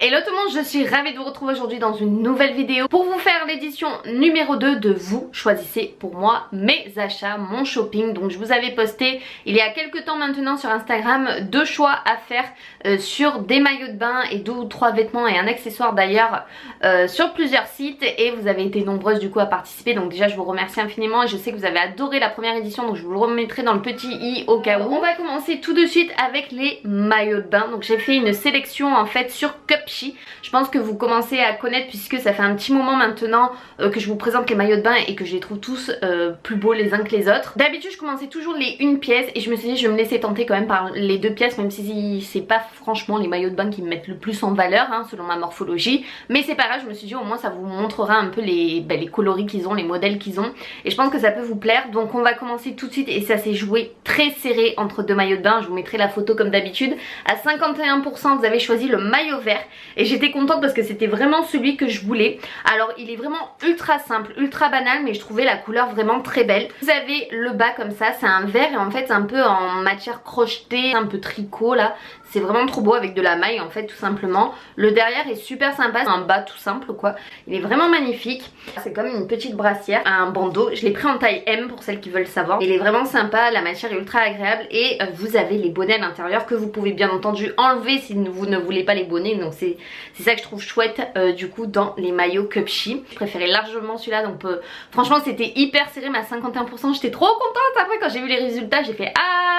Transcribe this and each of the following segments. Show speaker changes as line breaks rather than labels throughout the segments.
Hello tout le monde, je suis ravie de vous retrouver aujourd'hui dans une nouvelle vidéo pour vous faire l'édition numéro 2 de Vous choisissez pour moi mes achats, mon shopping. Donc je vous avais posté il y a quelques temps maintenant sur Instagram 2 choix à faire sur des maillots de bain et 2 ou 3 vêtements et un accessoire d'ailleurs sur plusieurs sites, et vous avez été nombreuses du coup à participer. Donc déjà je vous remercie infiniment et je sais que vous avez adoré la première édition, donc je vous le remettrai dans le petit i au cas où. On va commencer tout de suite avec les maillots de bain. Donc j'ai fait une sélection en fait sur Cupshe. Je pense que vous commencez à connaître puisque ça fait un petit moment maintenant que je vous présente les maillots de bain et que je les trouve tous plus beaux les uns que les autres. D'habitude je commençais toujours les 1 pièce et je me suis dit je vais me laisser tenter quand même par les 2 pièces, même si c'est pas franchement les maillots de bain qui me mettent le plus en valeur hein, selon ma morphologie. Mais c'est pas grave, je me suis dit au moins ça vous montrera un peu les coloris qu'ils ont, les modèles qu'ils ont, et je pense que ça peut vous plaire. Donc on va commencer tout de suite et ça s'est joué très serré entre 2 maillots de bain. Je vous mettrai la photo comme d'habitude. À 51% vous avez choisi le maillot vert et j'étais contente parce que c'était vraiment celui que je voulais. Alors il est vraiment ultra simple, ultra banal, mais je trouvais la couleur vraiment très belle. Vous avez le bas comme ça, c'est un vert et en fait c'est un peu en matière crochetée, un peu tricot là. C'est vraiment trop beau avec de la maille en fait tout simplement. Le derrière est super sympa, c'est un bas tout simple quoi. Il est vraiment magnifique. C'est comme une petite brassière, un bandeau. Je l'ai pris en taille M pour celles qui veulent savoir. Il est vraiment sympa, la matière est ultra agréable et vous avez les bonnets à l'intérieur que vous pouvez bien entendu enlever si vous ne voulez pas les bonnets. Donc c'est ça que je trouve chouette du coup dans les maillots Cupshe. Je préférais largement celui-là, donc franchement c'était hyper serré mais à 51%. J'étais trop contente. Après quand j'ai vu les résultats j'ai fait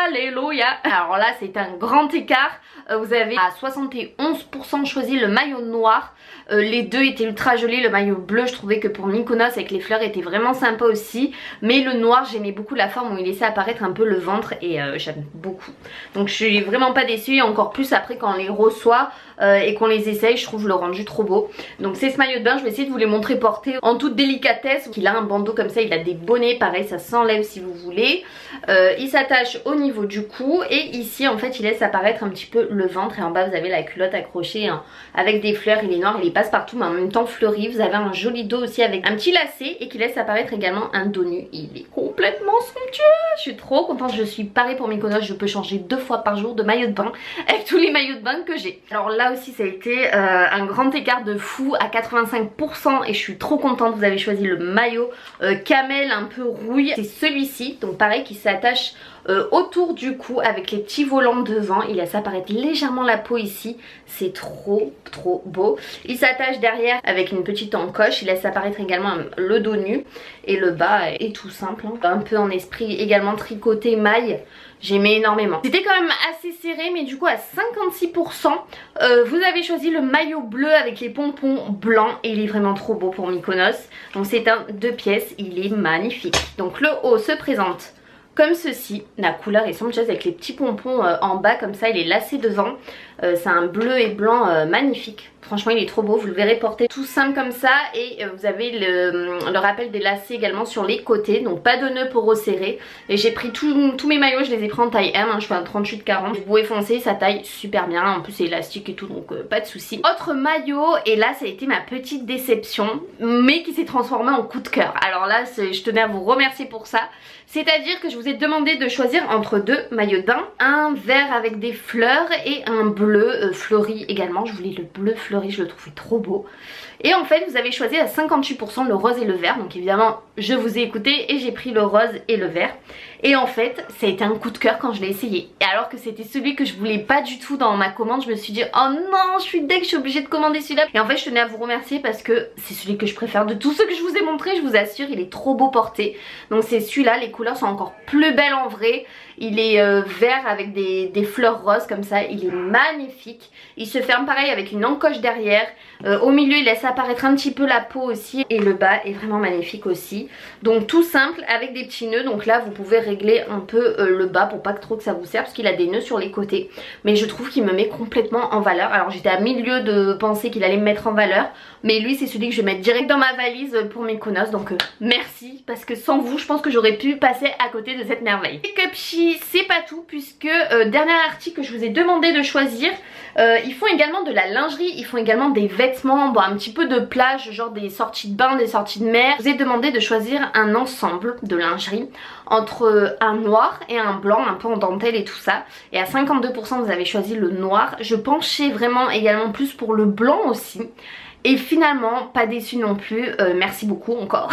alléluia. Alors là c'est un grand écart. Vous avez à 71% choisi le maillot noir. Les deux étaient ultra jolis. Le maillot bleu je trouvais que pour Mykonos avec les fleurs était vraiment sympa aussi, mais le noir j'aimais beaucoup la forme où il laissait apparaître un peu le ventre et j'aime beaucoup. Donc je suis vraiment pas déçue, et encore plus après quand on les reçoit et qu'on les essaye, je trouve le rendu trop beau. Donc c'est ce maillot de bain, je vais essayer de vous les montrer portés en toute délicatesse. Il a un bandeau comme ça, il a des bonnets, pareil ça s'enlève si vous voulez. Il s'attache au niveau du cou et ici en fait il laisse apparaître un petit peu le ventre, et en bas vous avez la culotte accrochée hein, avec des fleurs. Il est noir, il est passe partout mais en même temps fleuri. Vous avez un joli dos aussi avec un petit lacet et qui laisse apparaître également un dos nu. Il est complètement somptueux, je suis trop contente. Je suis pareil pour Mykonos, je peux changer 2 fois par jour de maillot de bain avec tous les maillots de bain que j'ai. Alors là aussi ça a été un grand écart de fou à 85% et je suis trop contente. Vous avez choisi le maillot camel un peu rouille, c'est celui-ci, donc pareil qui s'attache autour du cou avec les petits volants devant. Il laisse apparaître légèrement la peau ici, c'est trop beau. Il s'attache derrière avec une petite encoche, il laisse apparaître également le dos nu, et le bas est tout simple hein. Un peu en esprit également tricoté maille. J'aimais énormément. C'était quand même assez serré, mais du coup à 56% vous avez choisi le maillot bleu avec les pompons blancs et il est vraiment trop beau pour Mykonos. Donc c'est un 2 pièces, il est magnifique. Donc le haut se présente comme ceci, la couleur est somptueuse avec les petits pompons en bas comme ça, il est lacé devant. C'est un bleu et blanc magnifique. Franchement il est trop beau, vous le verrez porté tout simple comme ça, et vous avez le rappel des lacets également sur les côtés, donc pas de nœud pour resserrer. Et j'ai pris tous mes maillots, je les ai pris en taille M hein, je fais un 38-40. Vous pouvez foncer, ça taille super bien, en plus c'est élastique et tout, donc pas de souci. Autre maillot, et là ça a été ma petite déception mais qui s'est transformée en coup de cœur. Alors là je tenais à vous remercier pour ça. C'est-à-dire que je vous ai demandé de choisir entre 2 maillots de bain, un vert avec des fleurs et un bleu fleuri également. Je voulais le bleu fleuri, je le trouvais trop beau. Et en fait vous avez choisi à 58% le rose et le vert, donc évidemment je vous ai écouté et j'ai pris le rose et le vert. Et en fait ça a été un coup de cœur quand je l'ai essayé, et alors que c'était celui que je voulais pas du tout dans ma commande, je me suis dit oh non je suis deg, je suis obligée de commander celui-là. Et en fait je tenais à vous remercier parce que c'est celui que je préfère de tous ceux que je vous ai montré, je vous assure, il est trop beau porté. Donc c'est celui-là, les couleurs sont encore plus belles en vrai. Il est vert avec des fleurs roses comme ça, il est magnifique. Il se ferme pareil avec une encoche derrière. Au milieu il laisse apparaître un petit peu la peau aussi, et le bas est vraiment magnifique aussi. Donc tout simple avec des petits nœuds, donc là vous pouvez régler un peu le bas pour pas trop que ça vous serve parce qu'il a des nœuds sur les côtés. Mais je trouve qu'il me met complètement en valeur. Alors j'étais à milieu de penser qu'il allait me mettre en valeur, mais lui c'est celui que je vais mettre direct dans ma valise pour Mykonos. Donc merci, parce que sans vous je pense que j'aurais pu passer à côté de cette merveille. Et Cupshe, c'est pas tout puisque dernier article que je vous ai demandé de choisir, ils font également de la lingerie, ils font également des vêtements, bon, un petit peu de plage, genre des sorties de bain, des sorties de mer. Je vous ai demandé de choisir un ensemble de lingerie entre un noir et un blanc, un peu en dentelle et tout ça. Et à 52% vous avez choisi le noir. Je penchais vraiment également plus pour le blanc aussi. Et finalement, pas déçu non plus, merci beaucoup encore,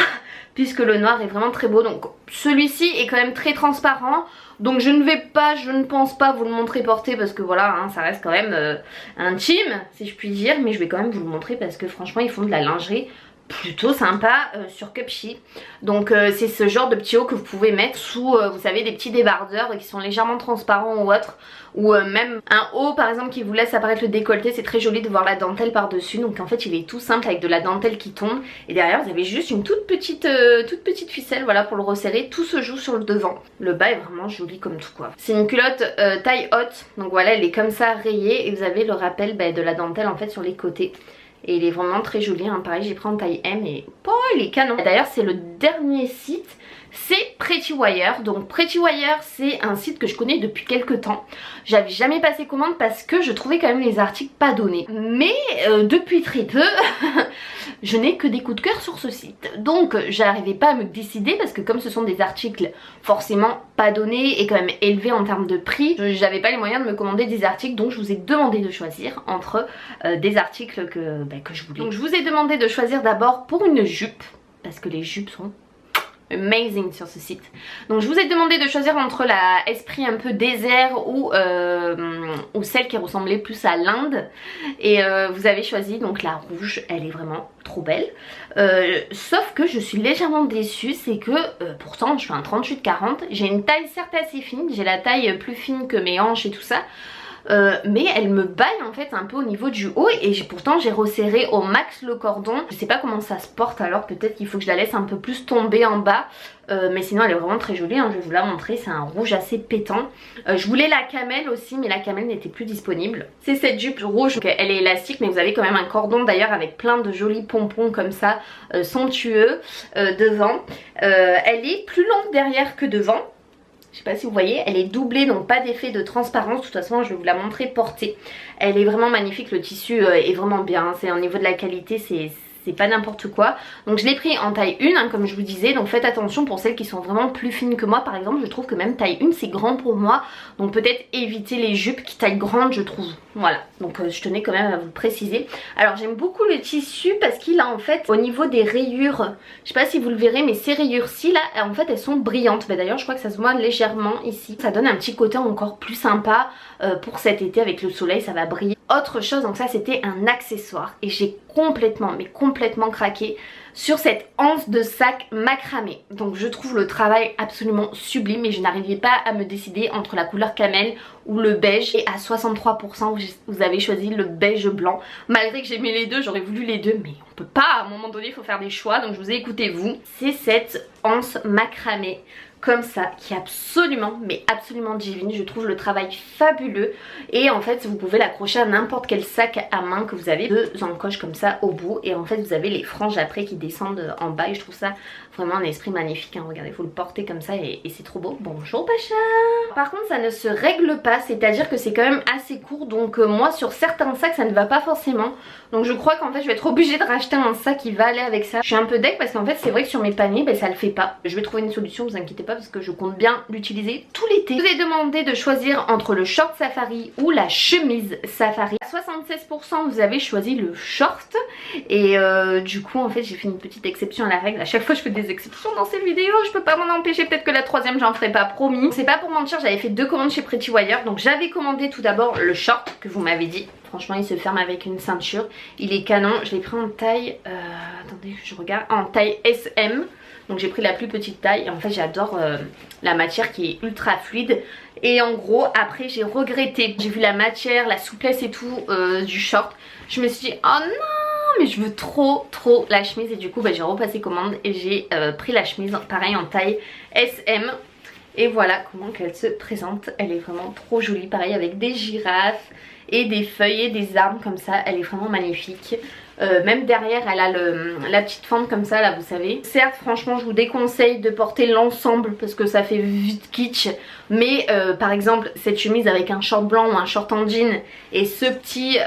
puisque le noir est vraiment très beau. Donc celui-ci est quand même très transparent. Donc je ne pense pas vous le montrer porté parce que voilà, hein, ça reste quand même intime, si je puis dire. Mais je vais quand même vous le montrer parce que franchement, ils font de la lingerie plutôt sympa sur Cupshe. Donc c'est ce genre de petit haut que vous pouvez mettre sous, vous savez, des petits débardeurs qui sont légèrement transparents ou autres. Ou même un haut par exemple qui vous laisse apparaître le décolleté, c'est très joli de voir la dentelle par dessus. Donc en fait il est tout simple avec de la dentelle qui tombe. Et derrière vous avez juste une toute petite ficelle, voilà, pour le resserrer. Tout se joue sur le devant. Le bas est vraiment joli comme tout quoi. C'est une culotte taille haute, donc voilà, elle est comme ça rayée. Et vous avez le rappel de la dentelle en fait sur les côtés. Et il est vraiment très joli, hein. Pareil j'ai pris en taille M et oh, il est canon. D'ailleurs c'est le dernier site, c'est Pretty Wire. Donc Pretty Wire c'est un site que je connais depuis quelques temps. J'avais jamais passé commande parce que je trouvais quand même les articles pas donnés. Mais depuis très peu, je n'ai que des coups de cœur sur ce site. Donc j'arrivais pas à me décider parce que comme ce sont des articles forcément pas donnés et quand même élevés en termes de prix, j'avais pas les moyens de me commander des articles. Donc je vous ai demandé de choisir entre des articles que je voulais. Donc je vous ai demandé de choisir d'abord pour une jupe, parce que les jupes sont amazing sur ce site. Donc je vous ai demandé de choisir entre la esprit un peu désert ou celle qui ressemblait plus à l'Inde. Et vous avez choisi donc la rouge, elle est vraiment trop belle. Sauf que je suis légèrement déçue, c'est que pourtant je suis un 38-40, j'ai une taille certes assez fine, j'ai la taille plus fine que mes hanches et tout ça. Mais elle me baille en fait un peu au niveau du haut et pourtant j'ai resserré au max le cordon. Je sais pas comment ça se porte, alors peut-être qu'il faut que je la laisse un peu plus tomber en bas. Mais sinon elle est vraiment très jolie, hein, je vais vous la montrer, c'est un rouge assez pétant. Je voulais la camel aussi mais la camel n'était plus disponible. C'est cette jupe rouge, donc elle est élastique mais vous avez quand même un cordon d'ailleurs avec plein de jolis pompons comme ça, somptueux devant. Elle est plus longue derrière que devant. Je sais pas si vous voyez, elle est doublée, donc pas d'effet de transparence. De toute façon je vais vous la montrer portée. Elle est vraiment magnifique, le tissu est vraiment bien, c'est au niveau de la qualité, c'est pas n'importe quoi. Donc je l'ai pris en taille 1 hein, comme je vous disais. Donc faites attention pour celles qui sont vraiment plus fines que moi. Par exemple je trouve que même taille 1 c'est grand pour moi. Donc peut-être éviter les jupes qui taillent grande je trouve. Voilà, donc je tenais quand même à vous le préciser. Alors j'aime beaucoup le tissu parce qu'il a en fait au niveau des rayures, je sais pas si vous le verrez mais ces rayures-ci là en fait elles sont brillantes. D'ailleurs je crois que ça se voit légèrement ici. Ça donne un petit côté encore plus sympa pour cet été avec le soleil, ça va briller. Autre chose, donc ça c'était un accessoire et j'ai complètement craqué sur cette anse de sac macramé. Donc je trouve le travail absolument sublime et je n'arrivais pas à me décider entre la couleur camel ou le beige. Et à 63% vous avez choisi le beige blanc. Malgré que j'aimais les deux, j'aurais voulu les deux mais on peut pas, à un moment donné il faut faire des choix. Donc je vous ai écouté vous. C'est cette anse macramé comme ça qui est absolument mais absolument divine. Je trouve le travail fabuleux et en fait vous pouvez l'accrocher à n'importe quel sac à main que vous avez, deux encoches comme ça au bout et en fait vous avez les franges après qui descendent en bas et je trouve ça vraiment un esprit magnifique hein. Regardez, vous le portez comme ça et c'est trop beau. Bonjour Pacha. Par contre ça ne se règle pas, c'est à dire que c'est quand même assez court donc moi sur certains sacs ça ne va pas forcément, donc je crois qu'en fait je vais être obligée de racheter un sac qui va aller avec ça. Je suis un peu deck parce qu'en fait c'est vrai que sur mes paniers ça le fait pas. Je vais trouver une solution, vous inquiétez pas parce que je compte bien l'utiliser tout l'été. Je vous ai demandé de choisir entre le short safari ou la chemise safari. À 76% vous avez choisi le short et du coup en fait j'ai fait une petite exception à la règle. À chaque fois je fais des exceptions dans ces vidéos, je peux pas m'en empêcher, peut-être que la troisième j'en ferai pas, promis. C'est pas pour mentir, j'avais fait 2 commandes chez Pretty Wire. Donc j'avais commandé tout d'abord le short que vous m'avez dit. Franchement il se ferme avec une ceinture, il est canon. Je l'ai pris en taille, attendez je regarde, en taille SM. Donc j'ai pris la plus petite taille et en fait j'adore la matière qui est ultra fluide. Et en gros après j'ai regretté, j'ai vu la matière, la souplesse et tout du short. Je me suis dit oh non mais je veux trop la chemise et du coup j'ai repassé commande et j'ai pris la chemise pareil en taille SM. Et voilà comment qu'elle se présente, elle est vraiment trop jolie, pareil avec des girafes et des feuilles et des arbres comme ça. Elle est vraiment magnifique. Même derrière elle a la petite fente comme ça là, vous savez. Certes franchement je vous déconseille de porter l'ensemble parce que ça fait vite kitsch, mais par exemple cette chemise avec un short blanc ou un short en jean et ce petit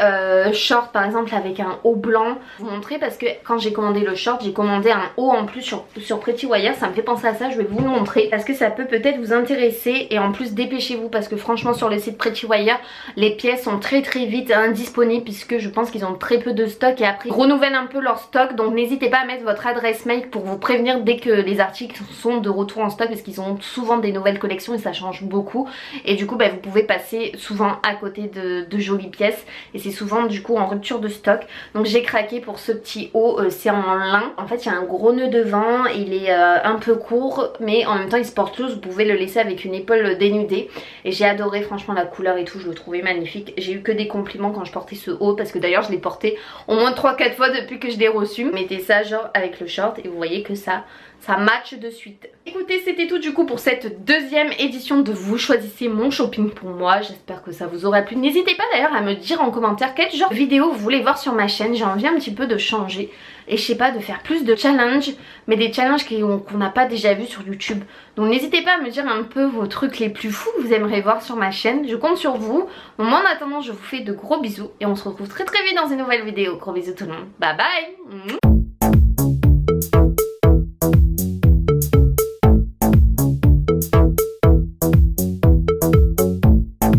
short par exemple avec un haut blanc, je vais vous montrer parce que quand j'ai commandé le short j'ai commandé un haut en plus sur Pretty Wire, ça me fait penser à ça, je vais vous le montrer parce que ça peut peut-être vous intéresser. Et en plus dépêchez-vous parce que franchement sur le site Pretty Wire les pièces sont très vite indisponibles puisque je pense qu'ils ont très peu de stock et après ils renouvellent un peu leur stock, donc n'hésitez pas à mettre votre adresse mail pour vous prévenir dès que les articles sont de retour en stock parce qu'ils ont souvent des nouvelles collections et ça change beaucoup et du coup vous pouvez passer souvent à côté de jolies pièces et c'est souvent du coup en rupture de stock. Donc j'ai craqué pour ce petit haut, c'est en lin, en fait il y a un gros nœud devant, il est un peu court mais en même temps il se porte loose, vous pouvez le laisser avec une épaule dénudée et j'ai adoré franchement la couleur et tout, je le trouvais magnifique. J'ai eu que des compliments quand je portais ce haut parce que d'ailleurs je l'ai porté au moins 3-4 fois depuis que je l'ai reçu. Mettez ça genre avec le short et vous voyez que ça match de suite. Écoutez, c'était tout du coup pour cette deuxième édition de Vous choisissez mon shopping pour moi. J'espère que ça vous aura plu. N'hésitez pas d'ailleurs à me dire en commentaire quel genre de vidéo vous voulez voir sur ma chaîne. J'ai envie un petit peu de changer et je sais pas, de faire plus de challenges, mais des challenges qu'on n'a pas déjà vu sur YouTube. Donc n'hésitez pas à me dire un peu vos trucs les plus fous que vous aimeriez voir sur ma chaîne. Je compte sur vous. Bon, moi en attendant je vous fais de gros bisous et on se retrouve très vite dans une nouvelle vidéo. Gros bisous tout le monde. Bye bye.